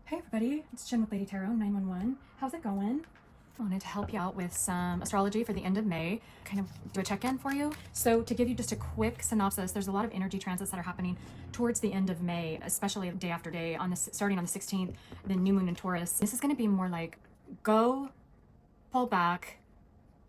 Hey everybody, it's Jenn with Lady Tarot 911. How's it going? I wanted to help you out with some astrology for the end of May, kind of do a check-in for you. So to give you just a quick synopsis, there's a lot of energy transits that are happening towards the end of May, especially day after day, starting on the 16th, the new moon in Taurus. This is going to be more like go, pull back,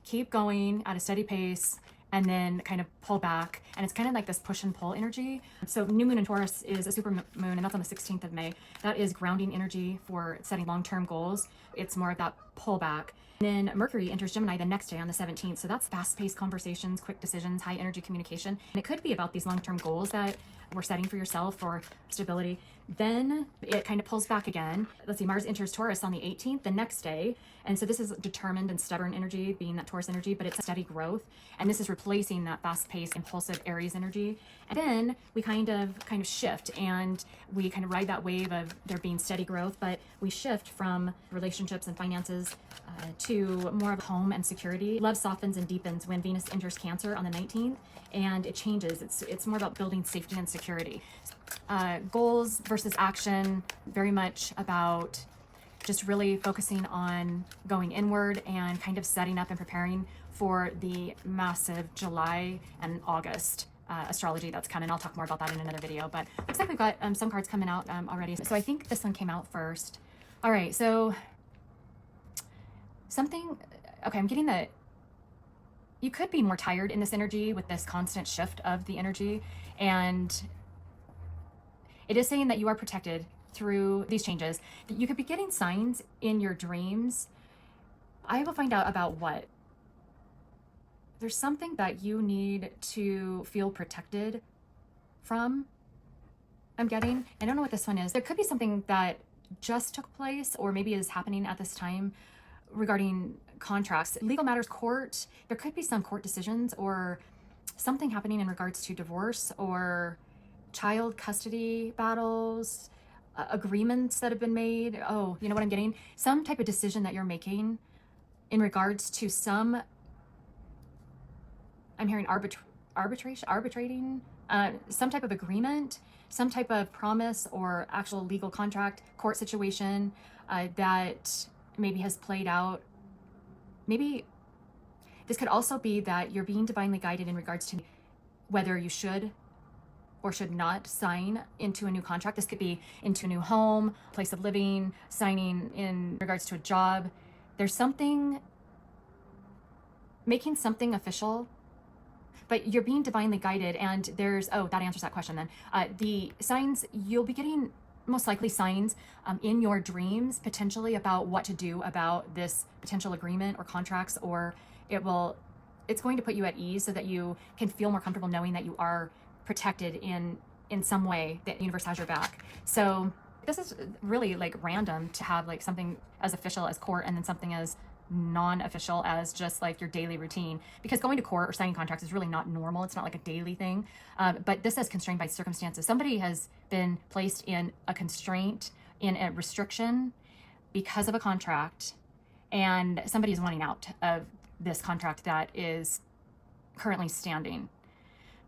keep going at a steady pace, and then kind of pull back. And it's kind of like this push and pull energy. So new moon in Taurus is a super moon, and that's on the 16th of May. That is grounding energy for setting long-term goals. It's more of that pullback. And then Mercury enters Gemini the next day on the 17th. So that's fast-paced conversations, quick decisions, high energy communication. And it could be about these long-term goals that we're setting for yourself for stability. Then it kind of pulls back again. Let's see, Mars enters Taurus on the 18th, the next day. And so this is determined and stubborn energy, being that Taurus energy, but it's steady growth. And this is replacing that fast-paced, impulsive Aries energy. And then we kind of shift, and we kind of ride that wave of there being steady growth, but we shift from relationships and finances to more of home and security. Love softens and deepens when Venus enters Cancer on the 19th, and it changes. It's more about building safety and security. Goals versus action, very much about just really focusing on going inward and kind of setting up and preparing for the massive July and August astrology that's coming. I'll talk more about that in another video, but looks like we've got some cards coming out already. So I think this one came out first. All right, so okay, I'm getting that you could be more tired in this energy with this constant shift of the energy, and it is saying that you are protected through these changes. You could be getting signs in your dreams. I will find out about what. There's something that you need to feel protected from, I'm getting. I don't know what this one is. There could be something that just took place or maybe is happening at this time regarding contracts, legal matters, court. There could be some court decisions or something happening in regards to divorce or child custody battles, agreements that have been made. Oh, you know what I'm getting? Some type of decision that you're making in regards to some, I'm hearing arbitrating, some type of agreement, some type of promise or actual legal contract, court situation that maybe has played out. Maybe this could also be that you're being divinely guided in regards to whether you should or should not sign into a new contract. This could be into a new home, place of living, signing in regards to a job. There's something, making something official, but you're being divinely guided, and there's, oh, that answers that question then. The signs, you'll be getting most likely signs in your dreams, potentially about what to do about this potential agreement or contracts, or it's going to put you at ease so that you can feel more comfortable knowing that you are protected in some way, that the universe has your back. So this is really like random to have like something as official as court and then something as non-official as just like your daily routine, because going to court or signing contracts is really not normal. It's not like a daily thing, but this is constrained by circumstances. Somebody has been placed in a constraint, in a restriction because of a contract, and somebody is wanting out of this contract that is currently standing.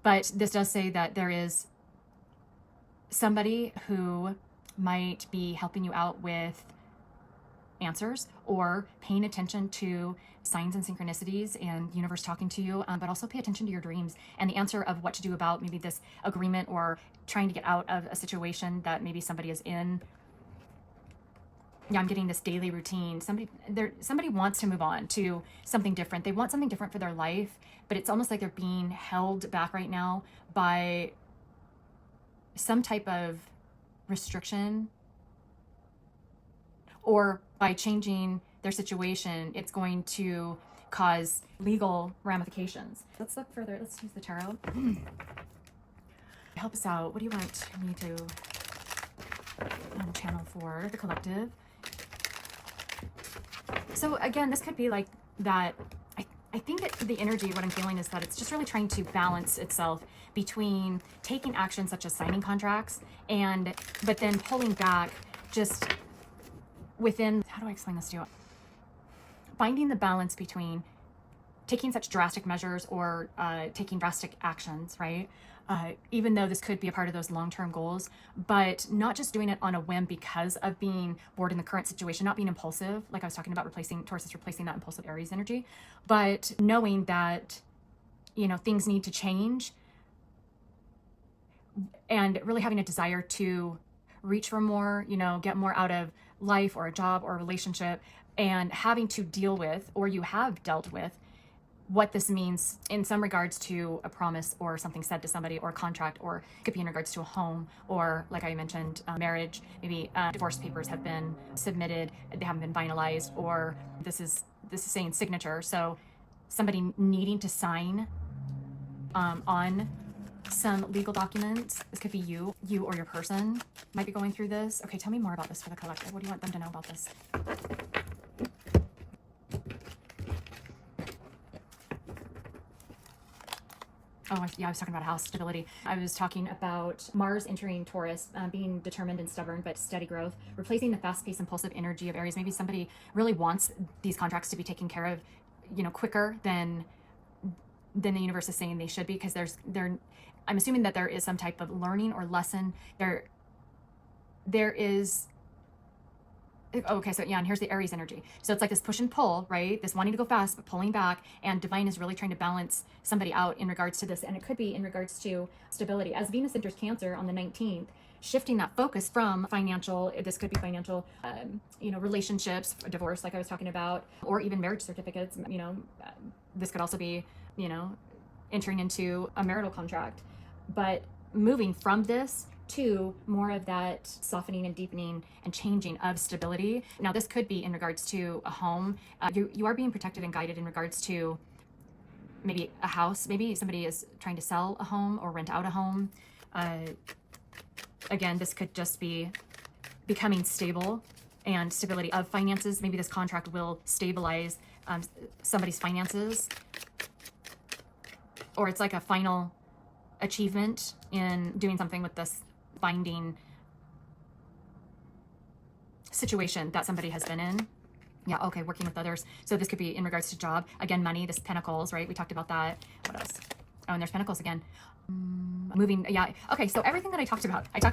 But this does say that there is somebody who might be helping you out with answers or paying attention to signs and synchronicities and universe talking to you, but also pay attention to your dreams and the answer of what to do about maybe this agreement or trying to get out of a situation that maybe somebody is in. Yeah, I'm getting this daily routine. Somebody wants to move on to something different. They want something different for their life, but it's almost like they're being held back right now by some type of restriction, or by changing their situation, it's going to cause legal ramifications. Let's look further. Let's use the tarot. Help us out. What do you want me to channel for the collective? So again, this could be like that. I think that the energy, what I'm feeling is that it's just really trying to balance itself between taking action such as signing contracts but then pulling back just within, how do I explain this to you? Finding the balance between taking such drastic measures or taking drastic actions, right? Even though this could be a part of those long-term goals, but not just doing it on a whim because of being bored in the current situation, not being impulsive, like I was talking about Taurus is replacing that impulsive Aries energy, but knowing that, you know, things need to change and really having a desire to reach for more, you know, get more out of life or a job or a relationship, and having to deal with, or you have dealt with, what this means in some regards to a promise or something said to somebody, or a contract, or it could be in regards to a home, or like I mentioned, marriage. Maybe divorce papers have been submitted, they haven't been finalized, or this is saying signature. So somebody needing to sign on some legal documents. This could be you or your person might be going through this. Okay, tell me more about this for the collective. What do you want them to know about this? Oh, yeah, I was talking about house stability. I was talking about Mars entering Taurus, being determined and stubborn, but steady growth, replacing the fast-paced, impulsive energy of Aries. Maybe somebody really wants these contracts to be taken care of, you know, quicker than the universe is saying they should be, because I'm assuming that there is some type of learning or lesson. There is. Okay, so yeah, and here's the Aries energy. So it's like this push and pull, right? This wanting to go fast, but pulling back, and divine is really trying to balance somebody out in regards to this. And it could be in regards to stability. As Venus enters Cancer on the 19th, shifting that focus from financial, this could be financial, you know, relationships, divorce, like I was talking about, or even marriage certificates, you know, this could also be, you know, entering into a marital contract, but moving from this to more of that softening and deepening and changing of stability. Now, this could be in regards to a home. You are being protected and guided in regards to maybe a house. Maybe somebody is trying to sell a home or rent out a home. Again, this could just be becoming stable and stability of finances. Maybe this contract will stabilize somebody's finances, or it's like a final achievement in doing something with this binding situation that somebody has been in. Yeah, okay, working with others. So this could be in regards to job. Again, money, this Pentacles, right? We talked about that. What else? Oh, and there's Pentacles again. Moving, yeah. Okay, so everything that I talked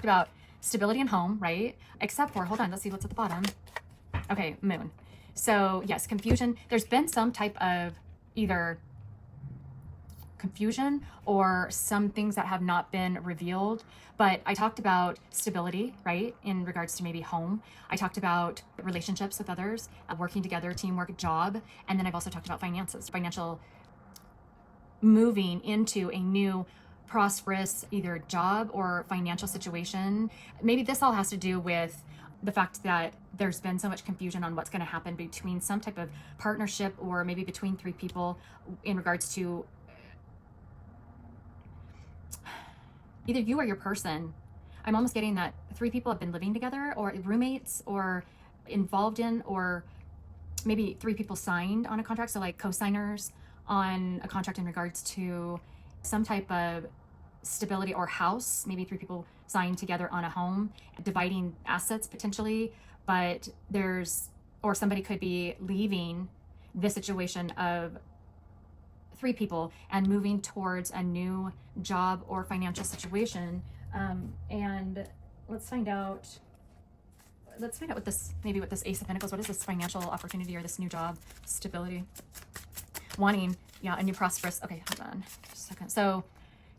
about stability and home, right? Except for, hold on, let's see what's at the bottom. Okay, Moon. So yes, confusion. There's been some type of either confusion or some things that have not been revealed, but I talked about stability, right, in regards to maybe home. I talked about relationships with others, working together, teamwork, job, and then I've also talked about finances, financial, moving into a new prosperous either job or financial situation. Maybe this all has to do with the fact that there's been so much confusion on what's going to happen between some type of partnership, or maybe between three people in regards to either you or your person. I'm almost getting that three people have been living together, or roommates, or involved in, or maybe three people signed on a contract. So like co-signers on a contract in regards to some type of stability or house. Maybe three people signed together on a home, dividing assets potentially, but or somebody could be leaving this situation of three people and moving towards a new job or financial situation. And let's find out what this, maybe with this Ace of Pentacles, what is this financial opportunity or this new job stability? Wanting, yeah, a new prosperous, okay, hold on just a second. So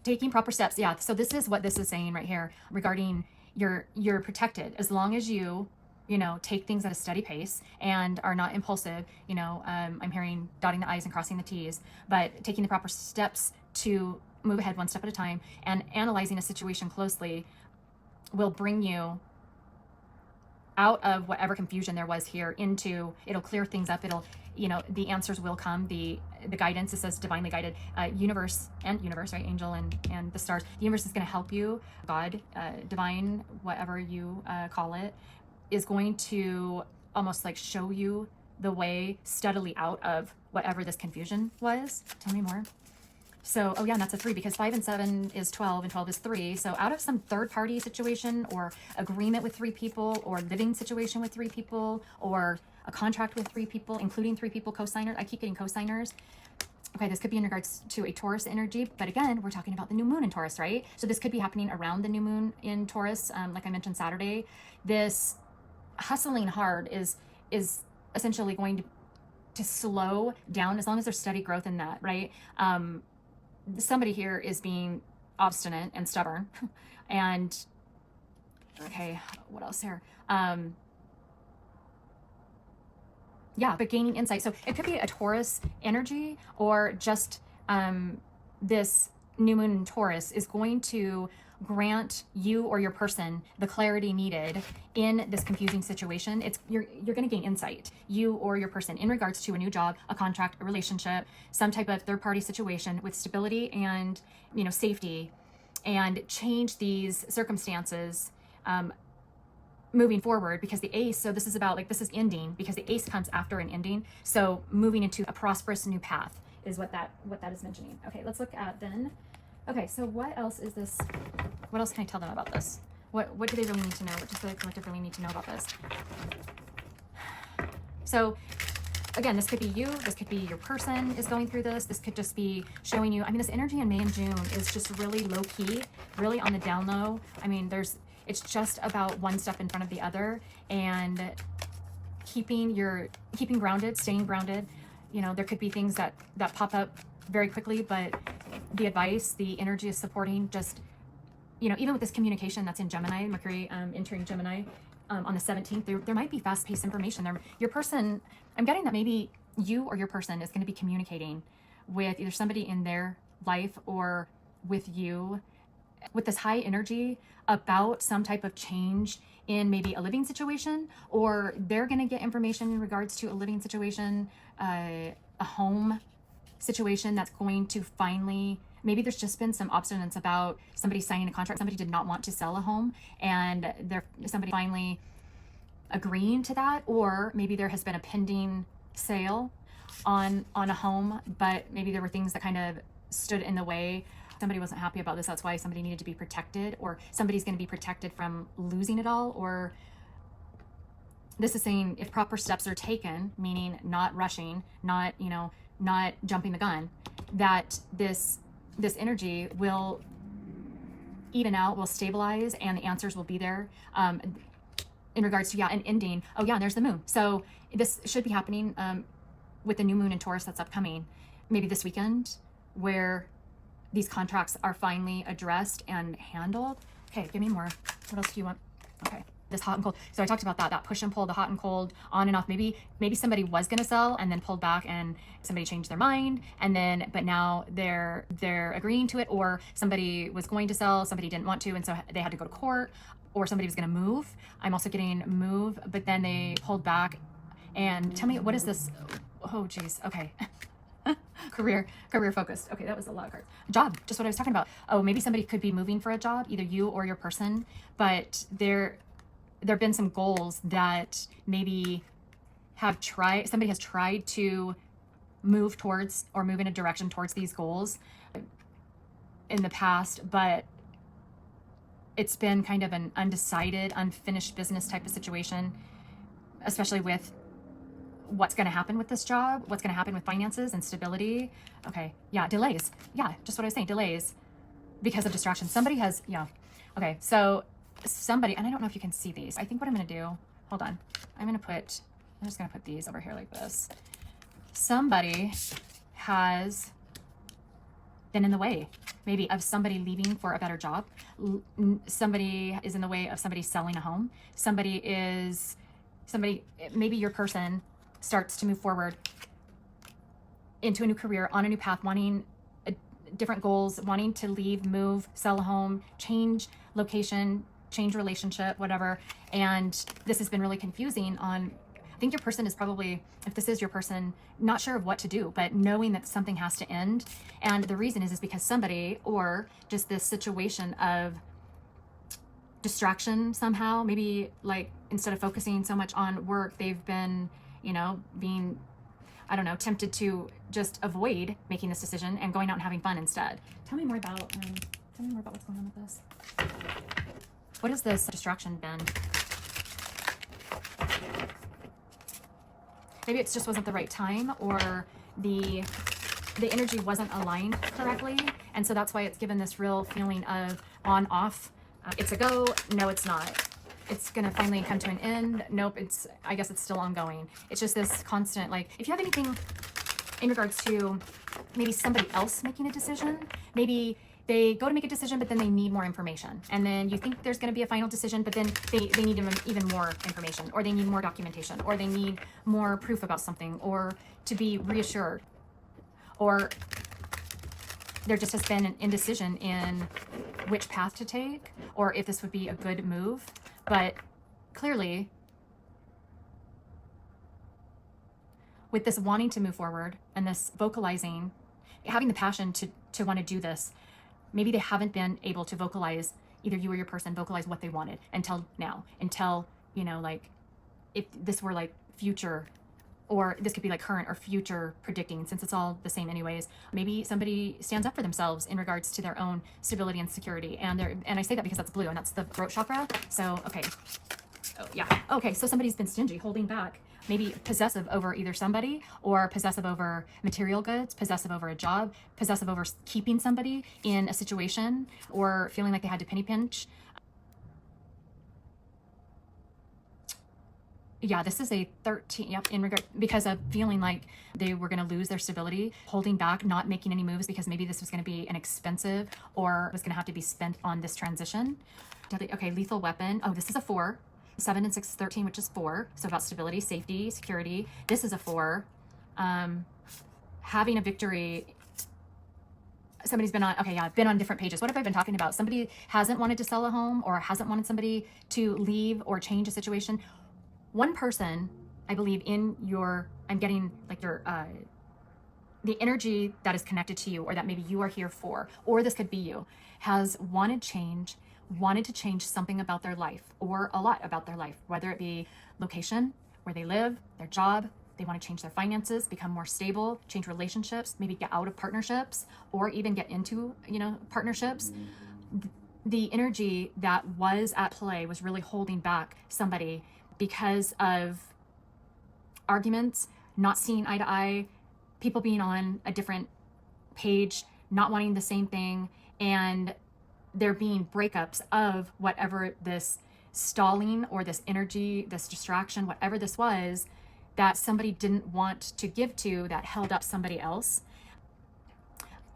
taking proper steps. Yeah. So this is what this is saying right here regarding you're protected as long as you know, take things at a steady pace and are not impulsive. You know, I'm hearing dotting the I's and crossing the T's, but taking the proper steps to move ahead one step at a time and analyzing a situation closely will bring you out of whatever confusion there was here into, it'll clear things up. It'll, you know, the answers will come, the guidance. It says divinely guided, universe, right? Angel and the stars. The universe is going to help you. God, divine, whatever you call it, is going to almost like show you the way steadily out of whatever this confusion was. Tell me more. So, oh yeah, and that's a 3 because 5 and 7 is 12 and 12 is 3. So out of some third party situation or agreement with 3 people or living situation with 3 people or a contract with 3 people, including 3 people co-signers. I keep getting co-signers. Okay, this could be in regards to a Taurus energy, but again, we're talking about the new moon in Taurus, right? So this could be happening around the new moon in Taurus. Like I mentioned Saturday, this hustling hard is essentially going to slow down as long as there's steady growth in that, right? Somebody here is being obstinate and stubborn. And okay, what else here? Yeah, but gaining insight. So it could be a Taurus energy, or just this new moon in Taurus is going to grant you or your person the clarity needed in this confusing situation. You're going to gain insight, you or your person, in regards to a new job, a contract, a relationship, some type of third-party situation with stability and, you know, safety, and change these circumstances moving forward, because the ace, so this is about, like, this is ending, because the ace comes after an ending. So moving into a prosperous new path is what that is mentioning. Okay, let's look at then. Okay, so what else is this? What else can I tell them about this? What do they really need to know? What does the collective really need to know about this? So again, this could be you, this could be your person is going through this. This could just be showing you, I mean, this energy in May and June is just really low key, really on the down low. I mean, it's just about one step in front of the other, and keeping grounded, staying grounded. You know, there could be things that pop up very quickly, but the advice, the energy is supporting, just, you know, even with this communication that's in Gemini, Mercury entering Gemini on the 17th, there might be fast-paced information there. Your person, I'm getting that maybe you or your person is going to be communicating with either somebody in their life or with you, with this high energy about some type of change in maybe a living situation, or they're going to get information in regards to a living situation, a home situation that's going to finally, maybe there's just been some obstinance about somebody signing a contract. Somebody did not want to sell a home, and somebody finally agreeing to that, or maybe there has been a pending sale on a home, but maybe there were things that kind of stood in the way. Somebody wasn't happy about this. That's why somebody needed to be protected, or somebody's going to be protected from losing it all. Or this is saying if proper steps are taken, meaning not rushing, not jumping the gun, that this energy will even out, will stabilize, and the answers will be there. In regards to, an ending. Oh yeah, and there's the moon. So this should be happening with the new moon in Taurus that's upcoming, maybe this weekend, where these contracts are finally addressed and handled. Okay, give me more. What else do you want? Okay, this hot and cold. So I talked about that push and pull, the hot and cold, on and off. Maybe somebody was going to sell and then pulled back, and somebody changed their mind, and then, but now they're agreeing to it, or somebody was going to sell, somebody didn't want to, and so they had to go to court, or somebody was going to move. I'm also getting move, but then they pulled back. And tell me, what is this? Oh geez. Okay. career focused. Okay, that was a lot of cards. Job, just what I was talking about. Oh, maybe somebody could be moving for a job, either you or your person, but there have been some goals that maybe somebody has tried to move towards, or move in a direction towards these goals in the past, but it's been kind of an undecided, unfinished business type of situation, especially with what's going to happen with this job, what's going to happen with finances and stability. Okay, yeah, delays. Yeah, just what I was saying, delays because of distraction. Somebody has, okay, so somebody, and I don't know if you can see these. I think what I'm going to do, hold on, I'm just going to put these over here like this. Somebody has been in the way, maybe, of somebody leaving for a better job. Somebody is in the way of somebody selling a home. Maybe your person starts to move forward into a new career, on a new path, wanting different goals, wanting to leave, move, sell a home, change location, change relationship, whatever. And this has been really confusing I think your person is probably, if this is your person, not sure of what to do, but knowing that something has to end. And the reason is because somebody, or just this situation of distraction somehow, maybe, like, instead of focusing so much on work, they've been, being, I don't know, tempted to just avoid making this decision and going out and having fun instead. Tell me more about what's going on with this. What has this distraction been? Maybe it just wasn't the right time, or the energy wasn't aligned correctly. And so that's why it's given this real feeling of on, off. It's a go. No, it's not. It's going to finally come to an end. Nope. I guess it's still ongoing. It's just this constant, like, if you have anything in regards to maybe somebody else making a decision, maybe they go to make a decision, but then they need more information. And then you think there's going to be a final decision, but then they need even more information, or they need more documentation, or they need more proof about something, or to be reassured, or there just has been an indecision in which path to take, or if this would be a good move. But clearly, with this wanting to move forward and this vocalizing, having the passion to want to do this, maybe they haven't been able to vocalize, either you or your person vocalize what they wanted until now, until, you know, like, if this were like future, or this could be like current or future predicting, since it's all the same anyways. Maybe somebody stands up for themselves in regards to their own stability and security. And I say that because that's blue and that's the throat chakra. So, okay. Oh, yeah. Okay. So somebody's been stingy, holding back, maybe possessive over either somebody, or possessive over material goods, possessive over a job, possessive over keeping somebody in a situation, or feeling like they had to penny pinch. Yeah, this is a 13, yep, in regard, because of feeling like they were going to lose their stability, holding back, not making any moves because maybe this was going to be an expensive, or was going to have to be spent on this transition. Okay, lethal weapon. Oh, this is a 4. 7 and 6 is 13, which is 4. So about stability, safety, security. This is a 4. Having a victory. Somebody's been on, okay, yeah, I've been on different pages. What have I been talking about? Somebody hasn't wanted to sell a home, or hasn't wanted somebody to leave or change a situation. One person, I believe, in your, I'm getting like your, the energy that is connected to you, or that maybe you are here for, or this could be you, has wanted to change something about their life, or a lot about their life, whether it be location, where they live, their job. They want to change their finances, become more stable, change relationships, maybe get out of partnerships, or even get into, you know, partnerships. The energy that was at play was really holding back somebody because of arguments, not seeing eye to eye, people being on a different page, not wanting the same thing, and there being breakups of whatever this stalling or this energy, this distraction, whatever this was, that somebody didn't want to give to, that held up somebody else.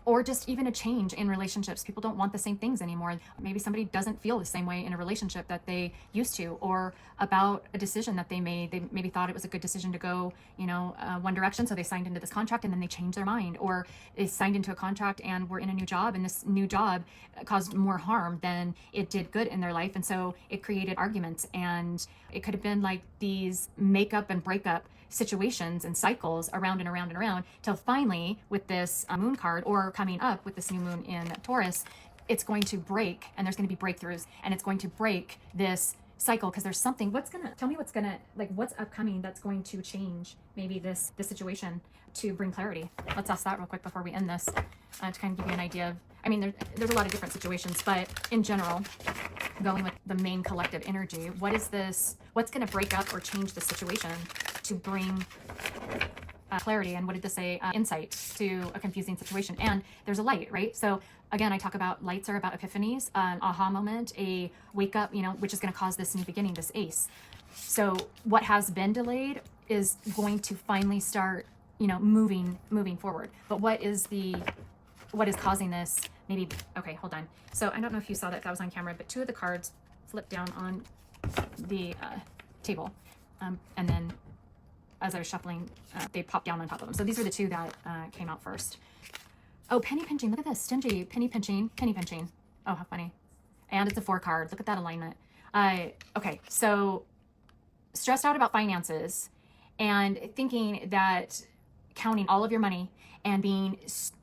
Or just even a change in relationships. People don't want the same things anymore. Maybe somebody doesn't feel the same way in a relationship that they used to, or about a decision that they made. They maybe thought it was a good decision to go, you know, one direction. So they signed into this contract and then they changed their mind, or they signed into a contract and were in a new job, and this new job caused more harm than it did good in their life. And so it created arguments, and it could have been like these makeup and breakup situations and cycles around and around and around, till finally with this moon card, or coming up with this new moon in Taurus, it's going to break, and there's going to be breakthroughs, and it's going to break this cycle, because there's something, tell me what's upcoming that's going to change maybe this situation to bring clarity. Let's ask that real quick before we end this, to kind of give you an idea of, I mean, there's a lot of different situations, but in general, going with the main collective energy, what's going to break up or change the situation to bring clarity? And what did this say? Insight to a confusing situation. And there's a light, right? So again, I talk about lights are about epiphanies, an aha moment, a wake up, you know, which is going to cause this new beginning, this ace. So what has been delayed is going to finally start, you know, moving forward. But what is causing this? Maybe, okay, hold on. So I don't know if you saw that was on camera, but 2 of the cards flipped down on the table. And then as I was shuffling, they popped down on top of them. So these are the 2 that came out first. Oh, penny pinching. Look at this. Stingy. Penny pinching. Penny pinching. Oh, how funny. And it's a 4 card. Look at that alignment. Okay, so stressed out about finances, and thinking that counting all of your money and being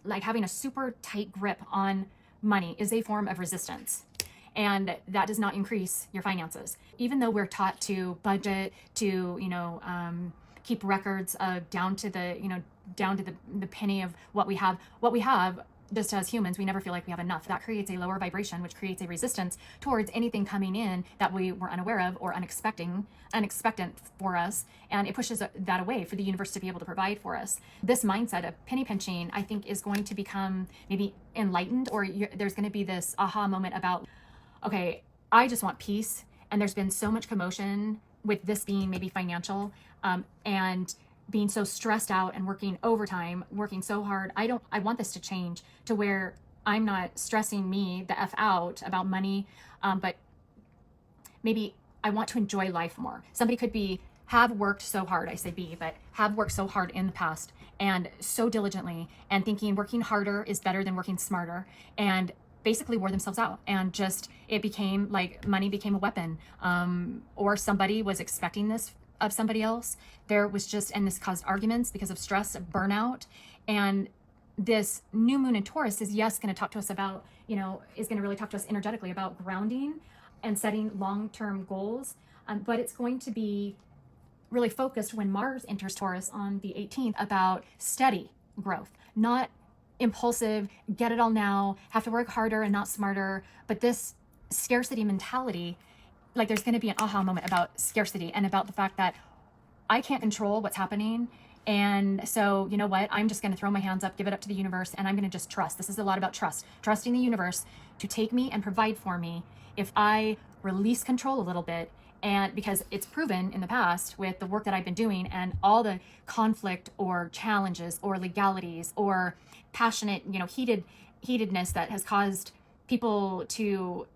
like having a super tight grip on money is a form of resistance. And that does not increase your finances. Even though we're taught to budget, to, you know, keep records down to the, you know, down to the penny of what we have just as humans, we never feel like we have enough. That creates a lower vibration, which creates a resistance towards anything coming in that we were unaware of or unexpected for us. And it pushes that away for the universe to be able to provide for us. This mindset of penny pinching, I think, is going to become maybe enlightened, or there's going to be this aha moment about, okay, I just want peace. And there's been so much commotion with this being maybe financial, and being so stressed out and working overtime, working so hard. I want this to change to where I'm not stressing me the F out about money, but maybe I want to enjoy life more. Somebody could have worked so hard, I say but have worked so hard in the past and so diligently, and thinking working harder is better than working smarter, and basically wore themselves out, and just it became like money became a weapon, or somebody was expecting this of somebody else. There was just, and this caused arguments because of stress, burnout. And this new moon in Taurus is going to talk to us about, is going to really talk to us energetically about grounding and setting long-term goals. But it's going to be really focused when Mars enters Taurus on the 18th about steady growth, not impulsive, get it all now, have to work harder and not smarter. But this scarcity mentality, like there's going to be an aha moment about scarcity and about the fact that I can't control what's happening. And so, you know what? I'm just going to throw my hands up, give it up to the universe, and I'm going to just trust. This is a lot about trust, trusting the universe to take me and provide for me if I release control a little bit. And because it's proven in the past with the work that I've been doing and all the conflict or challenges or legalities or passionate, heatedness that has caused people to,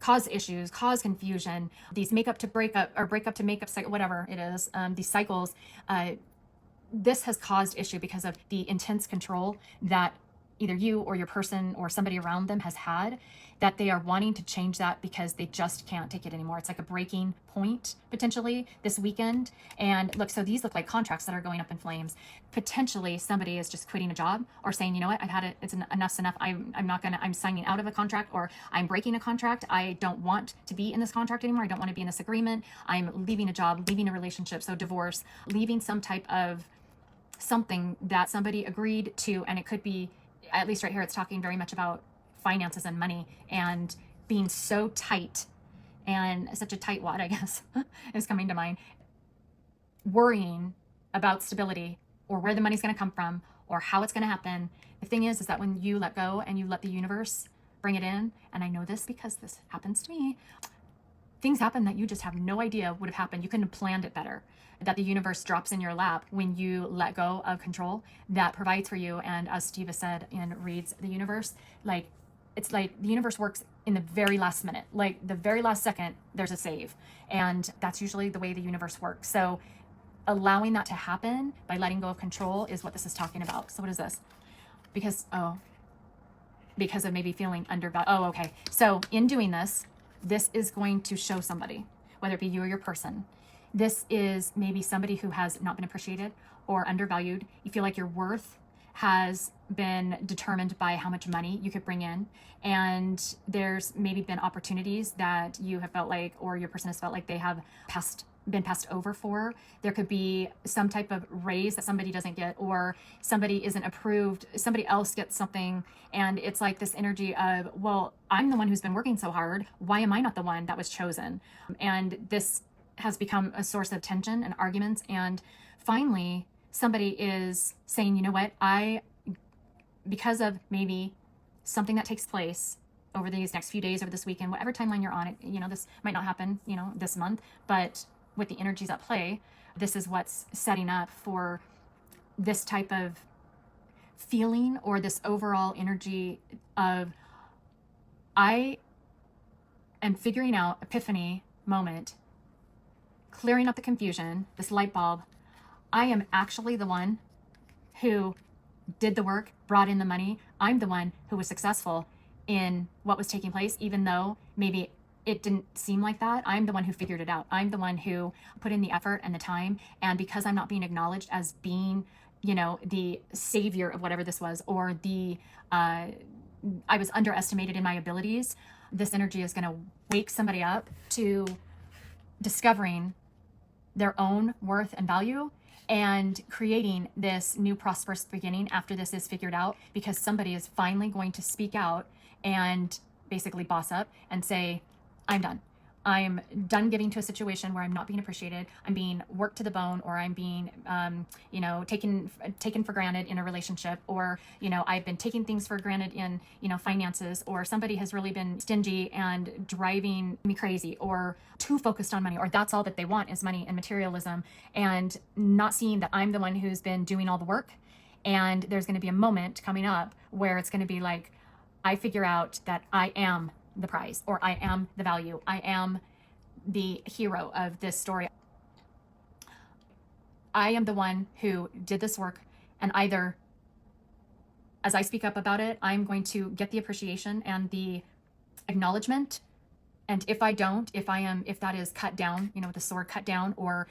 cause issues, cause confusion, these makeup to breakup or breakup to makeup, whatever it is, these cycles, this has caused issue because of the intense control that either you or your person or somebody around them has had, that they are wanting to change that because they just can't take it anymore. It's like a breaking point potentially this weekend. And look, so these look like contracts that are going up in flames. Potentially somebody is just quitting a job or saying, you know what, I've had it, enough's enough. I'm signing out of a contract, or I'm breaking a contract. I don't want to be in this contract anymore. I don't want to be in this agreement. I'm leaving a job, leaving a relationship. So divorce, leaving some type of something that somebody agreed to. And it could be, at least right here, it's talking very much about finances and money and being so tight, and such a tight wad, I guess, is coming to mind. Worrying about stability or where the money's going to come from or how it's going to happen. The thing is that when you let go and you let the universe bring it in, and I know this because this happens to me, things happen that you just have no idea would have happened. You couldn't have planned it better. That the universe drops in your lap when you let go of control, that provides for you. And as Steve has said and reads the universe, like it's like the universe works in the very last minute, like the very last second, there's a save. And that's usually the way the universe works. So allowing that to happen by letting go of control is what this is talking about. So what is this? Because of maybe feeling undervalued. Oh, okay. So in doing this, this is going to show somebody, whether it be you or your person. This is maybe somebody who has not been appreciated or undervalued. You feel like your worth has been determined by how much money you could bring in. And there's maybe been opportunities that you have felt like, or your person has felt like they have been passed over for. There could be some type of raise that somebody doesn't get, or somebody isn't approved, somebody else gets something. And it's like this energy of, well, I'm the one who's been working so hard. Why am I not the one that was chosen? And this has become a source of tension and arguments. And finally, somebody is saying, you know what, because of maybe something that takes place over these next few days, over this weekend, whatever timeline you're on, this might not happen, this month, but with the energies at play, this is what's setting up for this type of feeling, or this overall energy of, I am figuring out, epiphany moment, clearing up the confusion, this light bulb. I am actually the one who did the work, brought in the money. I'm the one who was successful in what was taking place, even though maybe it didn't seem like that. I'm the one who figured it out. I'm the one who put in the effort and the time. And because I'm not being acknowledged as being, the savior of whatever this was, or I was underestimated in my abilities, this energy is going to wake somebody up to discovering their own worth and value, and creating this new prosperous beginning after this is figured out, because somebody is finally going to speak out and basically boss up and say, I'm done. I'm done giving to a situation where I'm not being appreciated. I'm being worked to the bone, or I'm being, taken for granted in a relationship, or, I've been taking things for granted in, finances, or somebody has really been stingy and driving me crazy, or too focused on money, or that's all that they want is money and materialism, and not seeing that I'm the one who's been doing all the work. And there's going to be a moment coming up where it's going to be like, I figure out that I am the prize, or I am the value. I am the hero of this story. I am the one who did this work, and either as I speak up about it, I'm going to get the appreciation and the acknowledgement. And if I don't, if that is cut down, with the sword cut down, or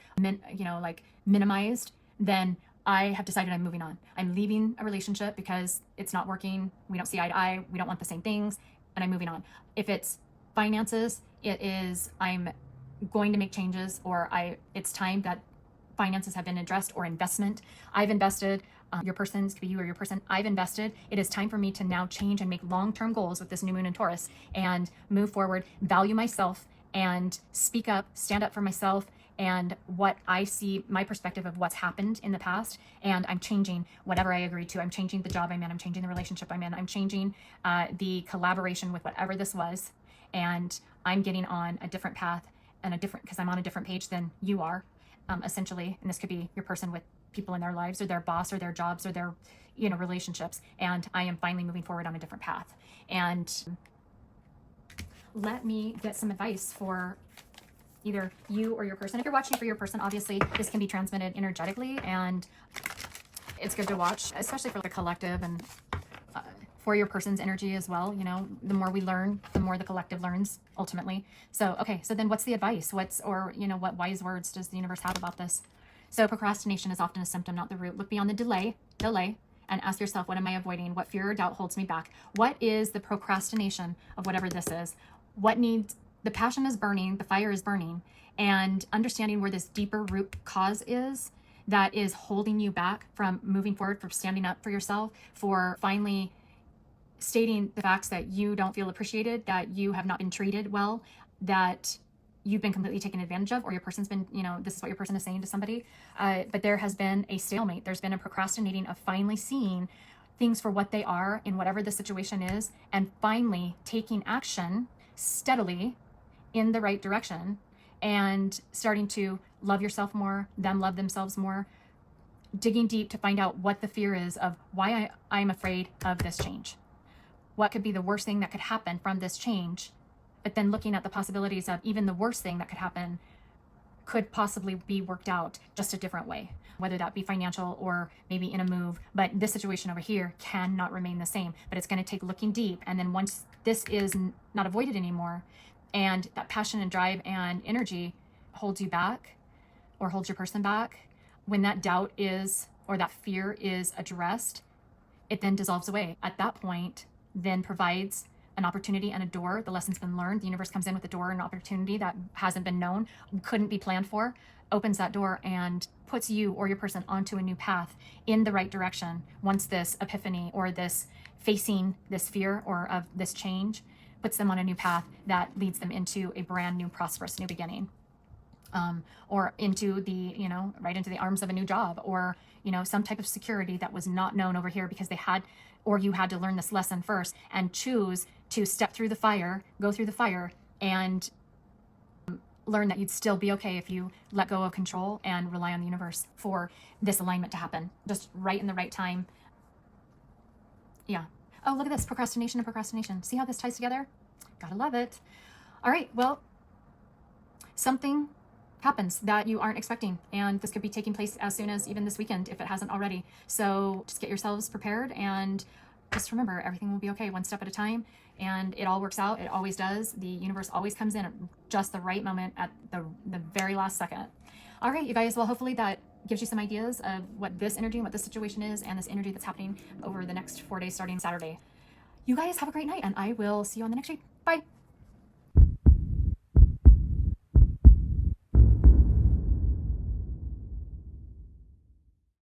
minimized, then I have decided I'm moving on. I'm leaving a relationship because it's not working. We don't see eye to eye. We don't want the same things. And I'm moving on. If it's finances, it is I'm going to make changes, or it's time that finances have been addressed, or investment. I've invested. Your person's could be you or your person. I've invested. It is time for me to now change and make long-term goals with this new moon in Taurus and move forward, value myself, and speak up, stand up for myself and what I see, my perspective of what's happened in the past. And I'm changing whatever I agreed to. I'm changing the job I'm in. I'm changing the relationship I'm in. I'm changing the collaboration with whatever this was. And I'm getting on a different path, and because I'm on a different page than you are, essentially. And this could be your person with people in their lives, or their boss, or their jobs, or their, relationships. And I am finally moving forward on a different path. And let me get some advice for either you or your person. If you're watching for your person, obviously this can be transmitted energetically, and it's good to watch, especially for the collective and for your person's energy as well. The more we learn, the more the collective learns ultimately. So, okay. So then what's the advice? What wise words does the universe have about this? So procrastination is often a symptom, not the root. Look beyond the delay, and ask yourself, what am I avoiding? What fear or doubt holds me back? What is the procrastination of whatever this is? The passion is burning, the fire is burning, and understanding where this deeper root cause is that is holding you back from moving forward, for standing up for yourself, for finally stating the facts that you don't feel appreciated, that you have not been treated well, that you've been completely taken advantage of, or your person's been, this is what your person is saying to somebody. But there has been a stalemate. There's been a procrastinating of finally seeing things for what they are in whatever the situation is, and finally taking action steadily in the right direction, and starting to love yourself more, them love themselves more, digging deep to find out what the fear is of why I'm afraid of this change. What could be the worst thing that could happen from this change? But then looking at the possibilities of even the worst thing that could happen could possibly be worked out just a different way, whether that be financial or maybe in a move. But this situation over here cannot remain the same, but it's going to take looking deep. And then once this is not avoided anymore, and that passion and drive and energy holds you back, or holds your person back, when that doubt is, or that fear is addressed, it then dissolves away. At that point, then provides an opportunity and a door. The lesson's been learned. The universe comes in with a door and an opportunity that hasn't been known, couldn't be planned for, opens that door and puts you or your person onto a new path in the right direction. Once this epiphany, or this facing this fear or of this change, puts them on a new path that leads them into a brand new, prosperous new beginning. Or into the, right into the arms of a new job, or, some type of security that was not known over here, because you had to learn this lesson first and choose to step through the fire, go through the fire, and learn that you'd still be okay if you let go of control and rely on the universe for this alignment to happen, just right in the right time. Yeah. Oh, look at this, procrastination and procrastination. See how this ties together? Gotta love it. All right, well, something happens that you aren't expecting, and this could be taking place as soon as even this weekend if it hasn't already. So just get yourselves prepared, and just remember, everything will be okay, one step at a time, and it all works out. It always does. The universe always comes in at just the right moment, at the very last second. All right, you guys, well, hopefully that gives you some ideas of what this energy and what this situation is, and this energy that's happening over the next 4 days starting Saturday. You guys have a great night, and I will see you on the next stream. Bye.